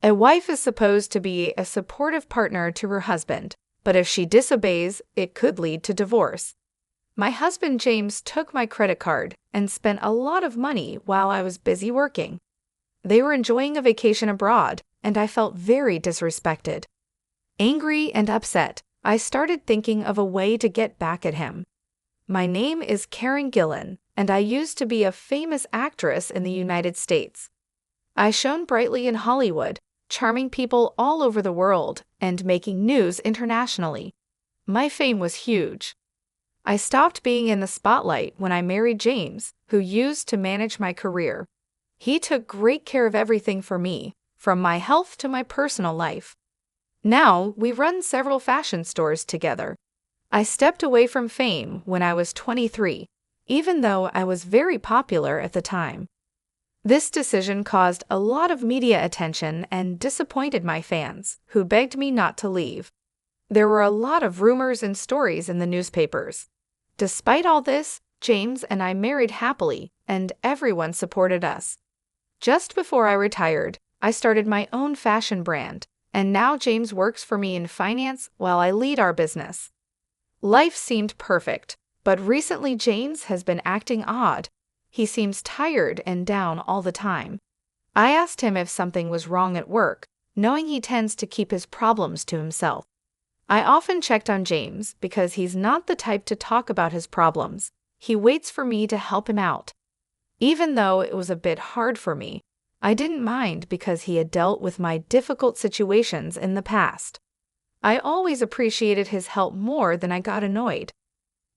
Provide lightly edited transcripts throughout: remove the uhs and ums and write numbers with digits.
A wife is supposed to be a supportive partner to her husband, but if she disobeys, it could lead to divorce. My husband James took my credit card and spent a lot of money while I was busy working. They were enjoying a vacation abroad, and I felt very disrespected. Angry and upset, I started thinking of a way to get back at him. My name is Karen Gillan, and I used to be a famous actress in the United States. I shone brightly in Hollywood, charming people all over the world and making news internationally. My fame was huge. I stopped being in the spotlight when I married James, who used to manage my career. He took great care of everything for me, from my health to my personal life. Now, we run several fashion stores together. I stepped away from fame when I was 23, even though I was very popular at the time. This decision caused a lot of media attention and disappointed my fans, who begged me not to leave. There were a lot of rumors and stories in the newspapers. Despite all this, James and I married happily, and everyone supported us. Just before I retired, I started my own fashion brand, and now James works for me in finance while I lead our business. Life seemed perfect, but recently James has been acting odd. He seems tired and down all the time. I asked him if something was wrong at work, knowing he tends to keep his problems to himself. I often checked on James because he's not the type to talk about his problems. He waits for me to help him out. Even though it was a bit hard for me, I didn't mind because he had dealt with my difficult situations in the past. I always appreciated his help more than I got annoyed.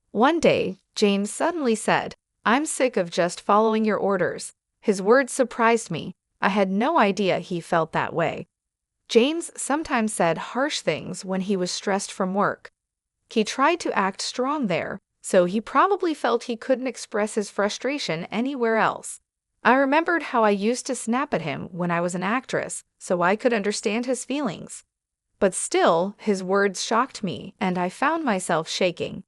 One day, James suddenly said, "I'm sick of just following your orders." His words surprised me. I had no idea he felt that way. James sometimes said harsh things when he was stressed from work. He tried to act strong there, so he probably felt he couldn't express his frustration anywhere else. I remembered how I used to snap at him when I was an actress, so I could understand his feelings. But still, his words shocked me, and I found myself shaking.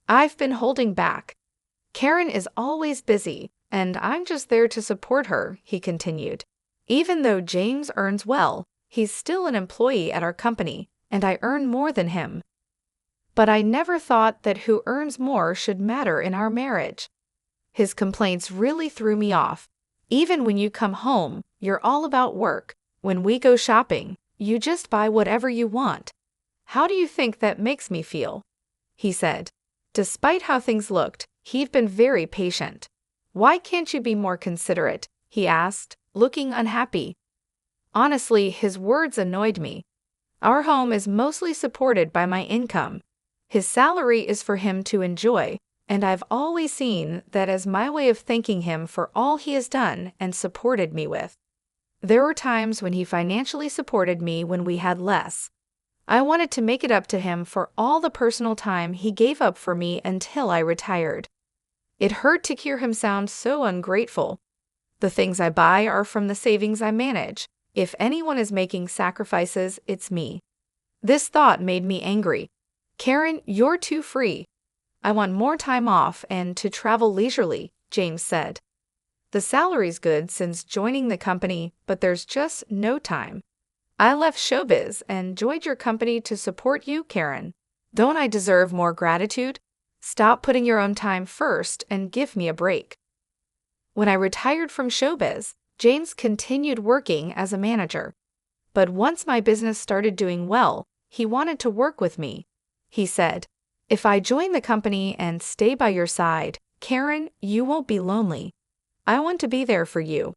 I've been holding back. Karen is always busy, and I'm just there to support her, he continued. Even though James earns well, he's still an employee at our company, and I earn more than him. But I never thought that who earns more should matter in our marriage. His complaints really threw me off. Even when you come home, you're all about work. When we go shopping, you just buy whatever you want. How do you think that makes me feel? He said. Despite how things looked, he'd been very patient. Why can't you be more considerate? He asked, looking unhappy. Honestly, his words annoyed me. Our home is mostly supported by my income. His salary is for him to enjoy, and I've always seen that as my way of thanking him for all he has done and supported me with. There were times when he financially supported me when we had less. I wanted to make it up to him for all the personal time he gave up for me until I retired. It hurt to hear him sound so ungrateful. The things I buy are from the savings I manage. If anyone is making sacrifices, it's me. This thought made me angry. Karen, you're too free. I want more time off and to travel leisurely, James said. The salary's good since joining the company, but there's just no time. I left showbiz and joined your company to support you, Karen. Don't I deserve more gratitude? Stop putting your own time first and give me a break. When I retired from showbiz, James continued working as a manager. But once my business started doing well, he wanted to work with me. He said, "If I join the company and stay by your side, Karen, you won't be lonely. I want to be there for you."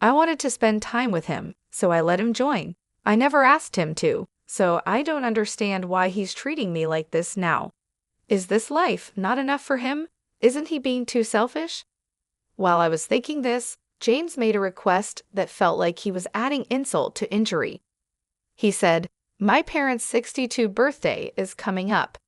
I wanted to spend time with him, so I let him join. I never asked him to, so I don't understand why he's treating me like this now. Is this life not enough for him? Isn't he being too selfish? While I was thinking this, James made a request that felt like he was adding insult to injury. He said, "My parents' 62th birthday is coming up.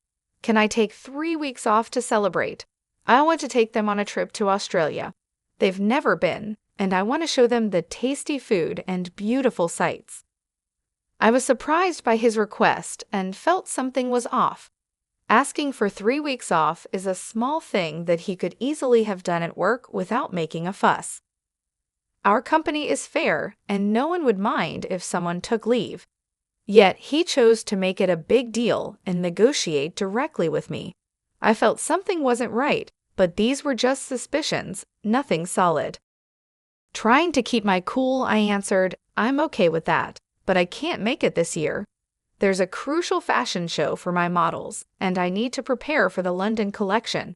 Can I take 3 weeks off to celebrate? I want to take them on a trip to Australia. They've never been, and I want to show them the tasty food and beautiful sights." I was surprised by his request and felt something was off. Asking for 3 weeks off is a small thing that he could easily have done at work without making a fuss. Our company is fair, and no one would mind if someone took leave. Yet he chose to make it a big deal and negotiate directly with me. I felt something wasn't right, but these were just suspicions, nothing solid. Trying to keep my cool, I answered, I'm okay with that, but I can't make it this year. There's a crucial fashion show for my models, and I need to prepare for the London collection.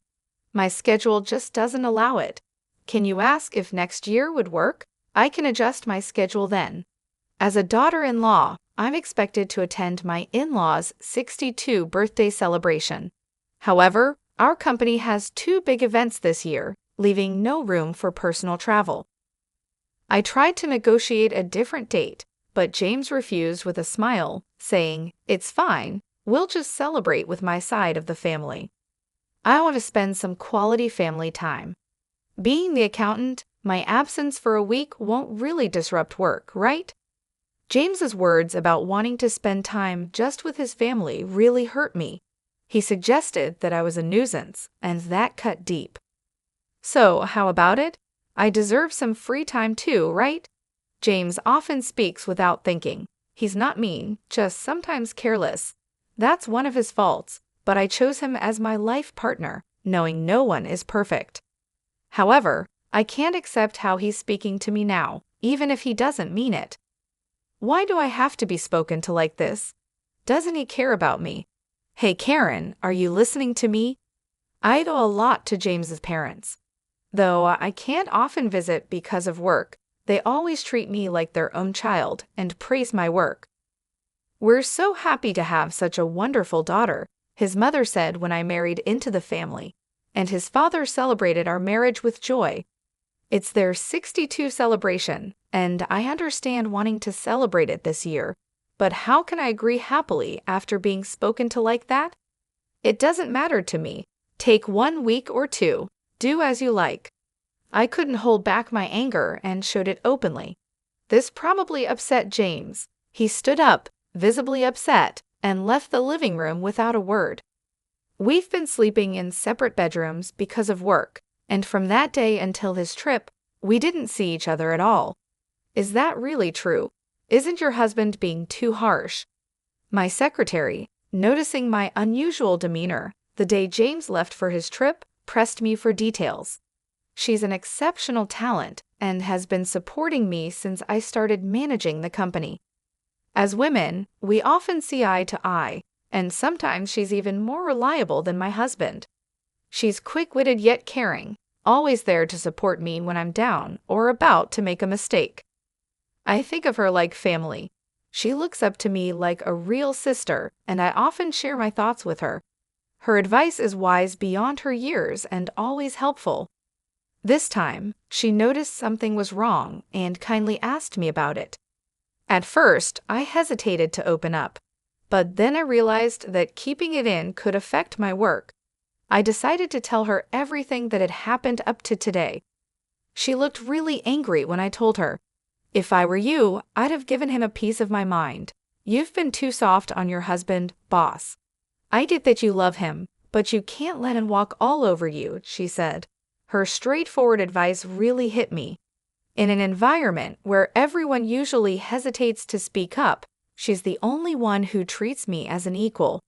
My schedule just doesn't allow it. Can you ask if next year would work? I can adjust my schedule then. As a daughter-in-law, I'm expected to attend my in-laws' 62 birthday celebration. However, our company has 2 big events this year, leaving no room for personal travel. I tried to negotiate a different date, but James refused with a smile, saying, It's fine, we'll just celebrate with my side of the family. I want to spend some quality family time. Being the accountant, my absence for a week won't really disrupt work, right? James's words about wanting to spend time just with his family really hurt me. He suggested that I was a nuisance, and that cut deep. So, how about it? I deserve some free time too, right? James often speaks without thinking. He's not mean, just sometimes careless. That's one of his faults, but I chose him as my life partner, knowing no one is perfect. However, I can't accept how he's speaking to me now, even if he doesn't mean it. Why do I have to be spoken to like this? Doesn't he care about me? Hey Karen, are you listening to me? I owe a lot to James's parents. Though I can't often visit because of work, they always treat me like their own child and praise my work. We're so happy to have such a wonderful daughter, his mother said when I married into the family, and his father celebrated our marriage with joy. It's their 62 celebration, and I understand wanting to celebrate it this year, but how can I agree happily after being spoken to like that? It doesn't matter to me. Take 1 week or 2. Do as you like. I couldn't hold back my anger and showed it openly. This probably upset James. He stood up, visibly upset, and left the living room without a word. We've been sleeping in separate bedrooms because of work, and from that day until his trip, we didn't see each other at all. Is that really true? Isn't your husband being too harsh? My secretary, noticing my unusual demeanor the day James left for his trip, pressed me for details. She's an exceptional talent and has been supporting me since I started managing the company. As women, we often see eye to eye, and sometimes she's even more reliable than my husband. She's quick-witted yet caring, always there to support me when I'm down or about to make a mistake. I think of her like family. She looks up to me like a real sister, and I often share my thoughts with her. Her advice is wise beyond her years and always helpful. This time, she noticed something was wrong and kindly asked me about it. At first, I hesitated to open up, but then I realized that keeping it in could affect my work. I decided to tell her everything that had happened up to today. She looked really angry when I told her. If I were you, I'd have given him a piece of my mind. You've been too soft on your husband, boss. I get that you love him, but you can't let him walk all over you, she said. Her straightforward advice really hit me. In an environment where everyone usually hesitates to speak up, she's the only one who treats me as an equal.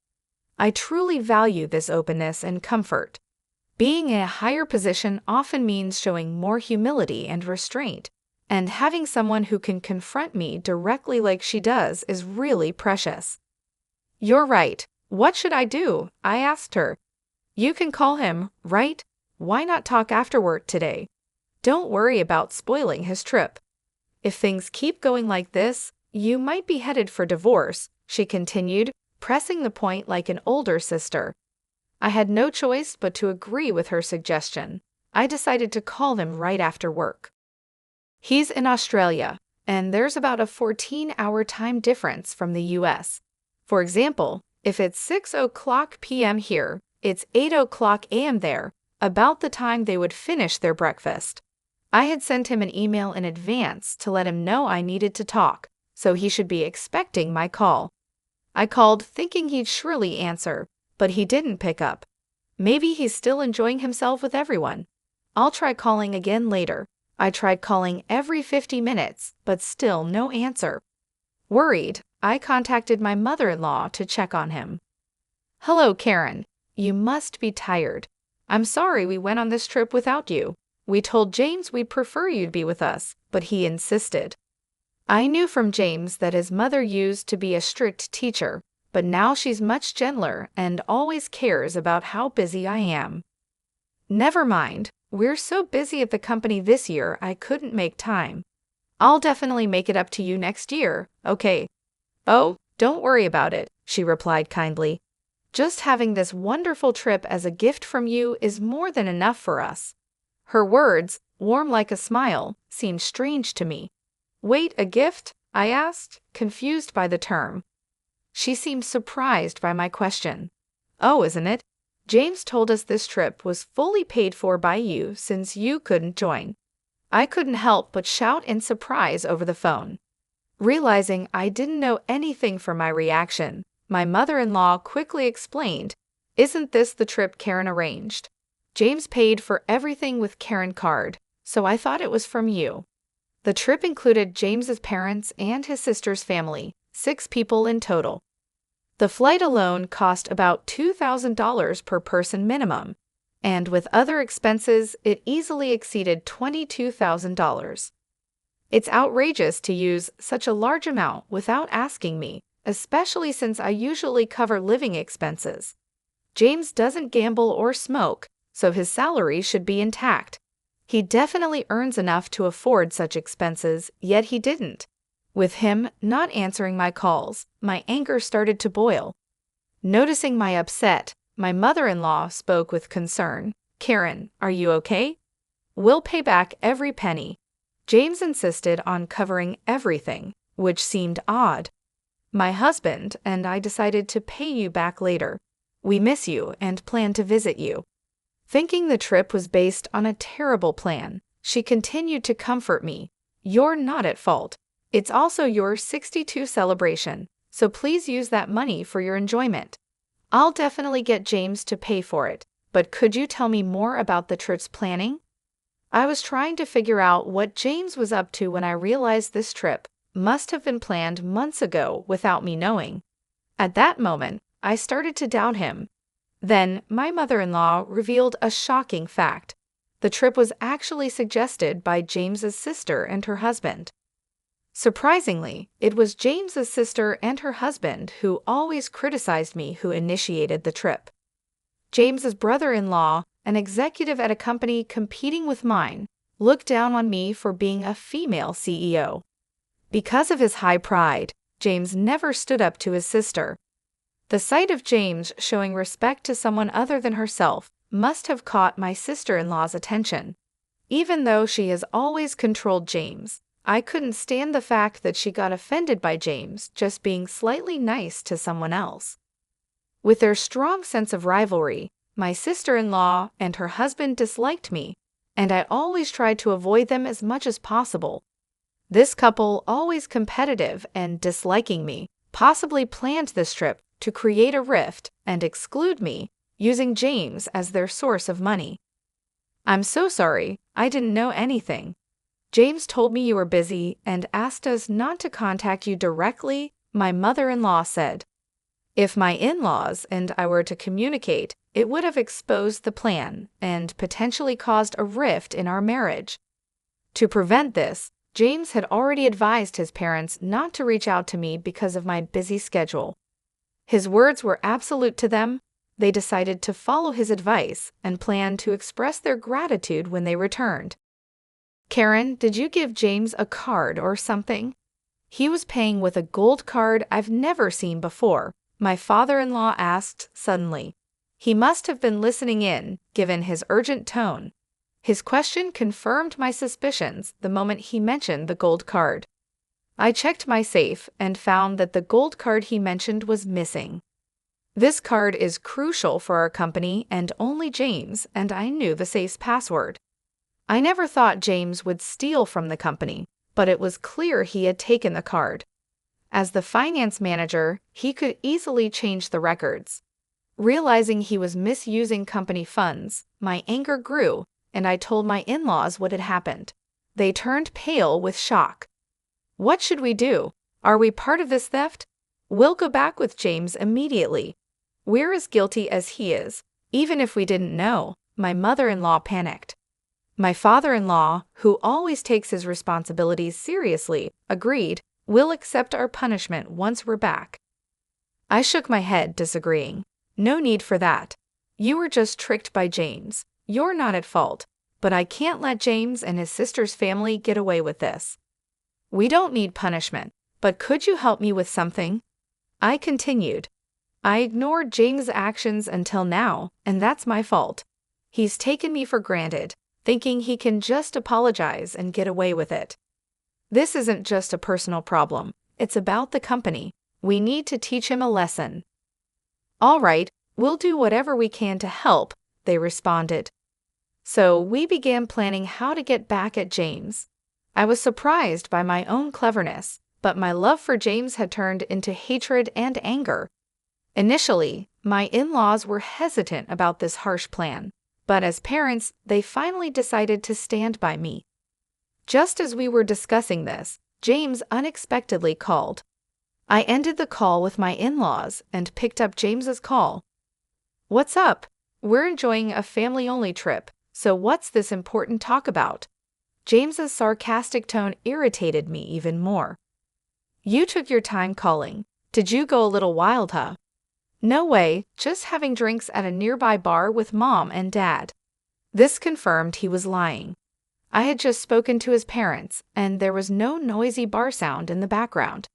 I truly value this openness and comfort. Being in a higher position often means showing more humility and restraint, and having someone who can confront me directly like she does is really precious. You're right. What should I do? I asked her. You can call him, right? Why not talk afterward today? Don't worry about spoiling his trip. If things keep going like this, you might be headed for divorce, she continued, pressing the point like an older sister. I had no choice but to agree with her suggestion. I decided to call him right after work. He's in Australia, and there's about a 14-hour time difference from the US. For example, if it's 6:00 p.m. here, it's 8:00 a.m. there, about the time they would finish their breakfast. I had sent him an email in advance to let him know I needed to talk, so he should be expecting my call. I called thinking he'd surely answer, but he didn't pick up. Maybe he's still enjoying himself with everyone. I'll try calling again later. I tried calling every 50 minutes, but still no answer. Worried, I contacted my mother-in-law to check on him. "Hello, Karen. You must be tired. I'm sorry we went on this trip without you. We told James we'd prefer you'd be with us, but he insisted." I knew from James that his mother used to be a strict teacher, but now she's much gentler and always cares about how busy I am. "Never mind. We're so busy at the company this year I couldn't make time. I'll definitely make it up to you next year, okay?" "Oh, don't worry about it," she replied kindly. "Just having this wonderful trip as a gift from you is more than enough for us." Her words, warm like a smile, seemed strange to me. "Wait, a gift?" I asked, confused by the term. She seemed surprised by my question. "Oh, isn't it? James told us this trip was fully paid for by you since you couldn't join." I couldn't help but shout in surprise over the phone. Realizing I didn't know anything from my reaction, my mother-in-law quickly explained, "Isn't this the trip Karen arranged? James paid for everything with Karen card, so I thought it was from you." The trip included James's parents and his sister's family, 6 people in total. The flight alone cost about $2,000 per person minimum, and with other expenses, it easily exceeded $22,000. It's outrageous to use such a large amount without asking me, especially since I usually cover living expenses. James doesn't gamble or smoke, so his salary should be intact. He definitely earns enough to afford such expenses, yet he didn't. With him not answering my calls, my anger started to boil. Noticing my upset, my mother-in-law spoke with concern. "Karen, are you okay? We'll pay back every penny." James insisted on covering everything, which seemed odd. "My husband and I decided to pay you back later. We miss you and plan to visit you." Thinking the trip was based on a terrible plan, she continued to comfort me. "You're not at fault. It's also your 62 celebration, so please use that money for your enjoyment. I'll definitely get James to pay for it, but could you tell me more about the trip's planning?" I was trying to figure out what James was up to when I realized this trip must have been planned months ago without me knowing. At that moment, I started to doubt him. Then, my mother-in-law revealed a shocking fact. The trip was actually suggested by James's sister and her husband. Surprisingly, it was James's sister and her husband who always criticized me who initiated the trip. James's brother-in-law, an executive at a company competing with mine, looked down on me for being a female CEO. Because of his high pride, James never stood up to his sister. The sight of James showing respect to someone other than herself must have caught my sister-in-law's attention. Even though she has always controlled James, I couldn't stand the fact that she got offended by James just being slightly nice to someone else. With their strong sense of rivalry, my sister-in-law and her husband disliked me, and I always tried to avoid them as much as possible. This couple, always competitive and disliking me, possibly planned this trip to create a rift and exclude me, using James as their source of money. "I'm so sorry, I didn't know anything. James told me you were busy and asked us not to contact you directly," my mother-in-law said. If my in-laws and I were to communicate, it would have exposed the plan and potentially caused a rift in our marriage. To prevent this, James had already advised his parents not to reach out to me because of my busy schedule. His words were absolute to them. They decided to follow his advice and planned to express their gratitude when they returned. "Karen, did you give James a card or something?" "He was paying with a gold card I've never seen before," my father-in-law asked suddenly. He must have been listening in, given his urgent tone. His question confirmed my suspicions the moment he mentioned the gold card. I checked my safe and found that the gold card he mentioned was missing. This card is crucial for our company and only James, and I knew the safe's password. I never thought James would steal from the company, but it was clear he had taken the card. As the finance manager, he could easily change the records. Realizing he was misusing company funds, my anger grew, and I told my in-laws what had happened. They turned pale with shock. What should we do? Are we part of this theft? We'll go back with James immediately. We're as guilty as he is, even if we didn't know. My mother-in-law panicked. My father-in-law, who always takes his responsibilities seriously, agreed. We'll accept our punishment once we're back. I shook my head, disagreeing. No need for that. You were just tricked by James. You're not at fault. But I can't let James and his sister's family get away with this. We don't need punishment, but could you help me with something? I continued. I ignored James' actions until now, and that's my fault. He's taken me for granted, thinking he can just apologize and get away with it. This isn't just a personal problem. It's about the company. We need to teach him a lesson. All right, we'll do whatever we can to help, they responded. So we began planning how to get back at James. I was surprised by my own cleverness, but my love for James had turned into hatred and anger. Initially, my in-laws were hesitant about this harsh plan, but as parents, they finally decided to stand by me. Just as we were discussing this, James unexpectedly called. I ended the call with my in-laws and picked up James's call. What's up? We're enjoying a family-only trip, so what's this important talk about? James's sarcastic tone irritated me even more. You took your time calling. Did you go a little wild, huh? No way, just having drinks at a nearby bar with Mom and Dad. This confirmed he was lying. I had just spoken to his parents, and there was no noisy bar sound in the background.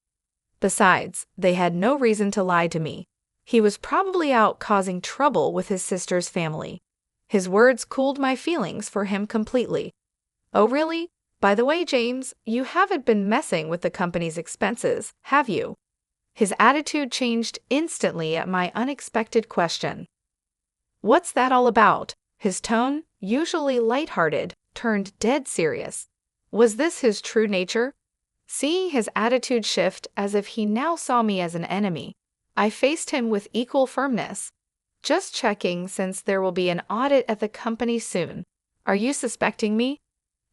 Besides, they had no reason to lie to me. He was probably out causing trouble with his sister's family. His words cooled my feelings for him completely. Oh really? By the way, James, you haven't been messing with the company's expenses, have you? His attitude changed instantly at my unexpected question. What's that all about? His tone, usually lighthearted, turned dead serious. Was this his true nature? Seeing his attitude shift as if he now saw me as an enemy, I faced him with equal firmness. Just checking, since there will be an audit at the company soon. Are you suspecting me?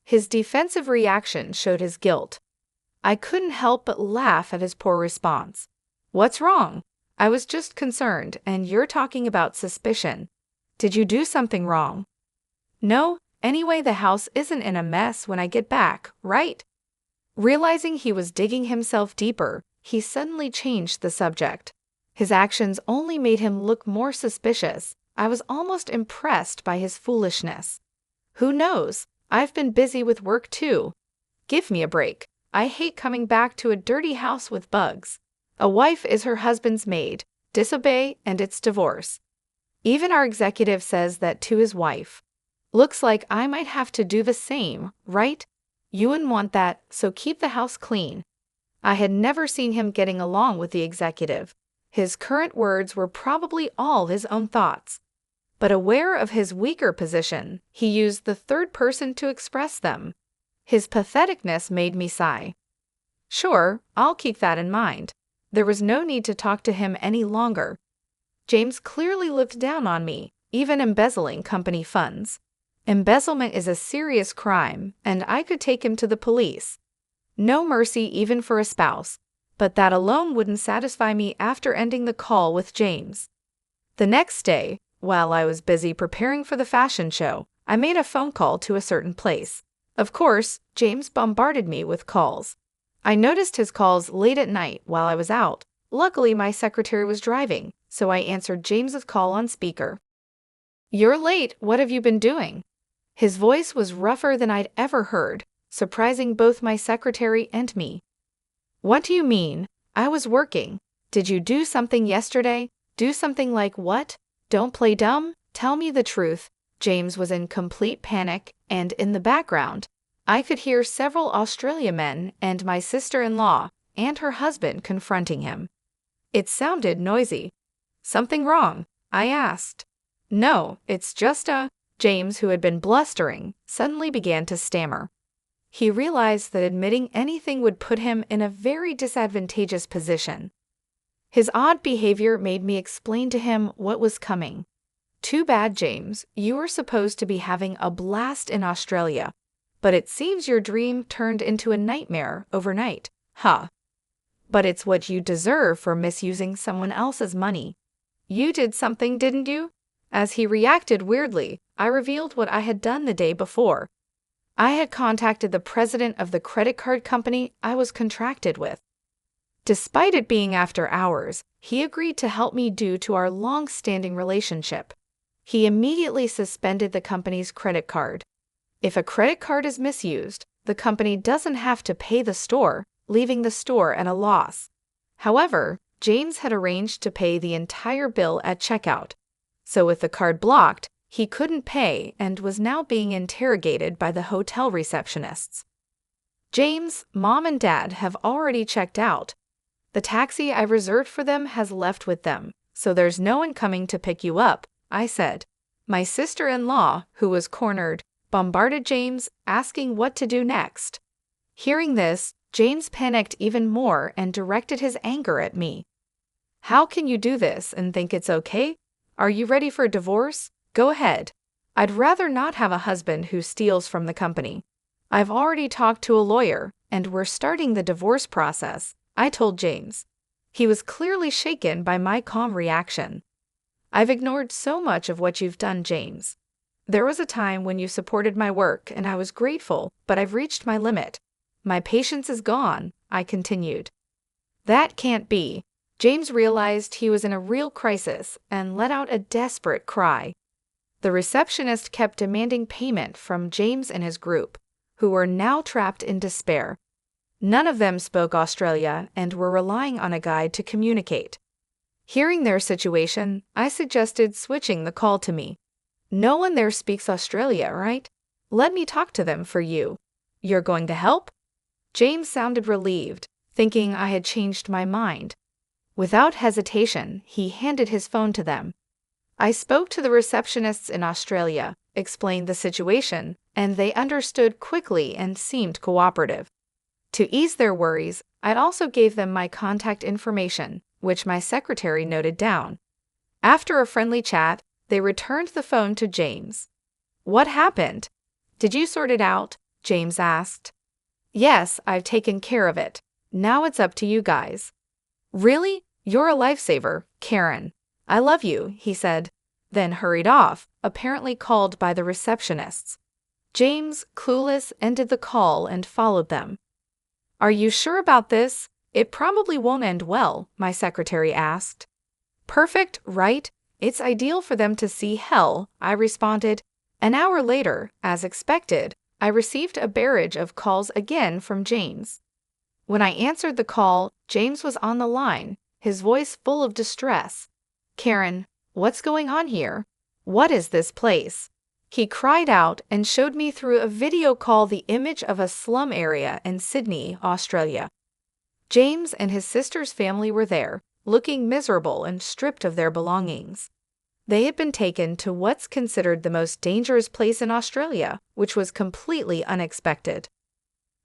His defensive reaction showed his guilt. I couldn't help but laugh at his poor response. What's wrong? I was just concerned, and you're talking about suspicion. Did you do something wrong? No, anyway, the house isn't in a mess when I get back, right? Realizing he was digging himself deeper, he suddenly changed the subject. His actions only made him look more suspicious. I was almost impressed by his foolishness. Who knows? I've been busy with work too. Give me a break. I hate coming back to a dirty house with bugs. A wife is her husband's maid. Disobey and it's divorce. Even our executive says that to his wife. Looks like I might have to do the same, right? You wouldn't want that, so keep the house clean. I had never seen him getting along with the executive. His current words were probably all his own thoughts. But aware of his weaker position, he used the third person to express them. His patheticness made me sigh. Sure, I'll keep that in mind. There was no need to talk to him any longer. James clearly looked down on me, even embezzling company funds. Embezzlement is a serious crime, and I could take him to the police. No mercy even for a spouse, but that alone wouldn't satisfy me after ending the call with James. The next day, while I was busy preparing for the fashion show, I made a phone call to a certain place. Of course, James bombarded me with calls. I noticed his calls late at night while I was out. Luckily, my secretary was driving, so I answered James's call on speaker. You're late, what have you been doing? His voice was rougher than I'd ever heard, surprising both my secretary and me. What do you mean? I was working. Did you do something yesterday? Do something like what? Don't play dumb, tell me the truth. James was in complete panic, and in the background, I could hear several Australia men and my sister-in-law and her husband confronting him. It sounded noisy. Something wrong? I asked. No, it's just James, who had been blustering, suddenly began to stammer. He realized that admitting anything would put him in a very disadvantageous position. His odd behavior made me explain to him what was coming. Too bad, James, you were supposed to be having a blast in Australia, But it seems your dream turned into a nightmare overnight. Huh. But it's what you deserve for misusing someone else's money. You did something, didn't you? As he reacted weirdly, I revealed what I had done the day before. I had contacted the president of the credit card company I was contracted with. Despite it being after hours, he agreed to help me due to our long-standing relationship. He immediately suspended the company's credit card. If a credit card is misused, the company doesn't have to pay the store, leaving the store at a loss. However, James had arranged to pay the entire bill at checkout. So with the card blocked, he couldn't pay and was now being interrogated by the hotel receptionists. James' mom and dad have already checked out. The taxi I reserved for them has left with them, so there's no one coming to pick you up, I said. My sister-in-law, who was cornered, bombarded James, asking what to do next. Hearing this, James panicked even more and directed his anger at me. How can you do this and think it's okay? Are you ready for divorce? Go ahead. I'd rather not have a husband who steals from the company. I've already talked to a lawyer, and we're starting the divorce process, I told James. He was clearly shaken by my calm reaction. I've ignored so much of what you've done, James. There was a time when you supported my work, and I was grateful, but I've reached my limit. My patience is gone, I continued. That can't be. James realized he was in a real crisis and let out a desperate cry. The receptionist kept demanding payment from James and his group, who were now trapped in despair. None of them spoke Australia and were relying on a guide to communicate. Hearing their situation, I suggested switching the call to me. No one there speaks Australia, right? Let me talk to them for you. You're going to help? James sounded relieved, thinking I had changed my mind. Without hesitation, he handed his phone to them. I spoke to the receptionists in Australia, explained the situation, and they understood quickly and seemed cooperative. To ease their worries, I also gave them my contact information, which my secretary noted down. After a friendly chat, they returned the phone to James. What happened? Did you sort it out? James asked. Yes, I've taken care of it. Now it's up to you guys. Really? You're a lifesaver, Karen. I love you, he said, then hurried off, apparently called by the receptionists. James, clueless, ended the call and followed them. Are you sure about this? It probably won't end well, my secretary asked. Perfect, right? It's ideal for them to see hell, I responded. An hour later, as expected, I received a barrage of calls again from James. When I answered the call, James was on the line, his voice full of distress. Karen, what's going on here? What is this place? He cried out and showed me through a video call the image of a slum area in Sydney, Australia. James and his sister's family were there, looking miserable and stripped of their belongings. They had been taken to what's considered the most dangerous place in Australia, which was completely unexpected.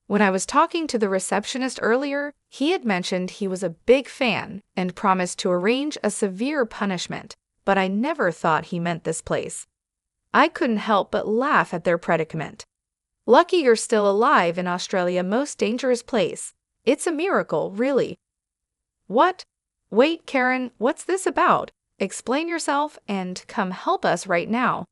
When I was talking to the receptionist earlier, he had mentioned he was a big fan and promised to arrange a severe punishment, but I never thought he meant this place. I couldn't help but laugh at their predicament. Lucky you're still alive in Australia's most dangerous place. It's a miracle, really. What? Wait, Karen, what's this about? Explain yourself and come help us right now,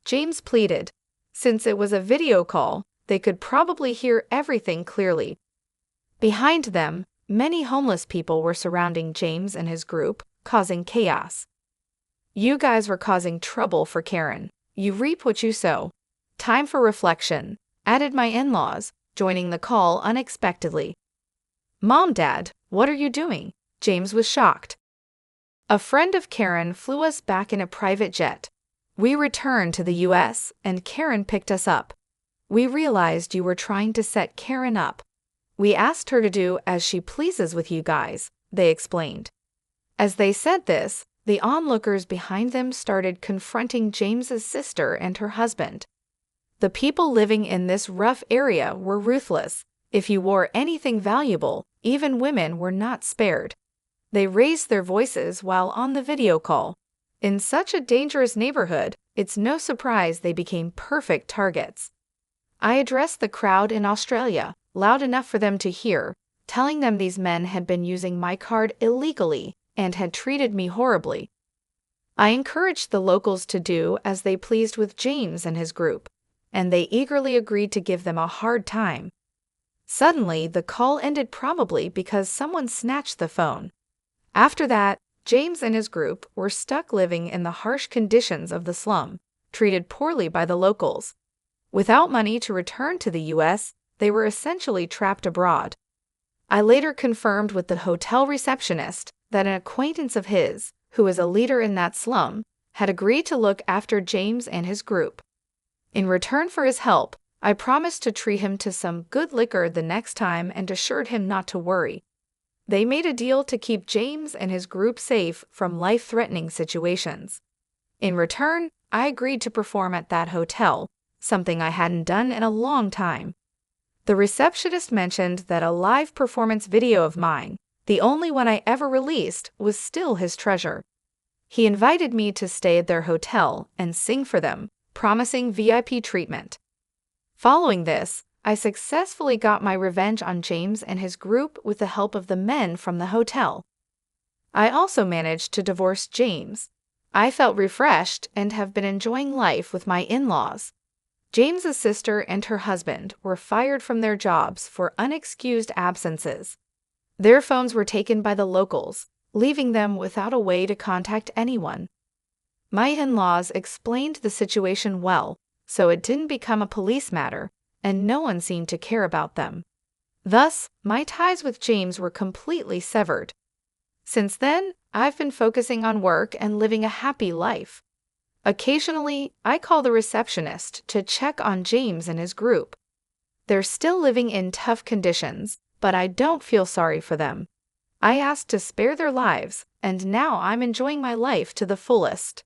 James pleaded. Since it was a video call, they could probably hear everything clearly. Behind them, many homeless people were surrounding James and his group, causing chaos. You guys were causing trouble for Karen. You reap what you sow. Time for reflection, added my in-laws, joining the call unexpectedly. Mom, Dad, what are you doing? James was shocked. A friend of Karen flew us back in a private jet. We returned to the U.S., and Karen picked us up. We realized you were trying to set Karen up. We asked her to do as she pleases with you guys, they explained. As they said this, the onlookers behind them started confronting James's sister and her husband. The people living in this rough area were ruthless. If you wore anything valuable, even women were not spared. They raised their voices while on the video call. In such a dangerous neighborhood, it's no surprise they became perfect targets. I addressed the crowd in Australia, loud enough for them to hear, telling them these men had been using my card illegally and had treated me horribly. I encouraged the locals to do as they pleased with James and his group, and they eagerly agreed to give them a hard time. Suddenly, the call ended, probably because someone snatched the phone. After that, James and his group were stuck living in the harsh conditions of the slum, treated poorly by the locals. Without money to return to the U.S., they were essentially trapped abroad. I later confirmed with the hotel receptionist that an acquaintance of his, who was a leader in that slum, had agreed to look after James and his group. In return for his help, I promised to treat him to some good liquor the next time and assured him not to worry. They made a deal to keep James and his group safe from life-threatening situations. In return, I agreed to perform at that hotel, something I hadn't done in a long time. The receptionist mentioned that a live performance video of mine, the only one I ever released, was still his treasure. He invited me to stay at their hotel and sing for them, promising VIP treatment. Following this, I successfully got my revenge on James and his group with the help of the men from the hotel. I also managed to divorce James. I felt refreshed and have been enjoying life with my in-laws. James's sister and her husband were fired from their jobs for unexcused absences. Their phones were taken by the locals, leaving them without a way to contact anyone. My in-laws explained the situation well, so it didn't become a police matter, and no one seemed to care about them. Thus, my ties with James were completely severed. Since then, I've been focusing on work and living a happy life. Occasionally, I call the receptionist to check on James and his group. They're still living in tough conditions, but I don't feel sorry for them. I asked to spare their lives, and now I'm enjoying my life to the fullest.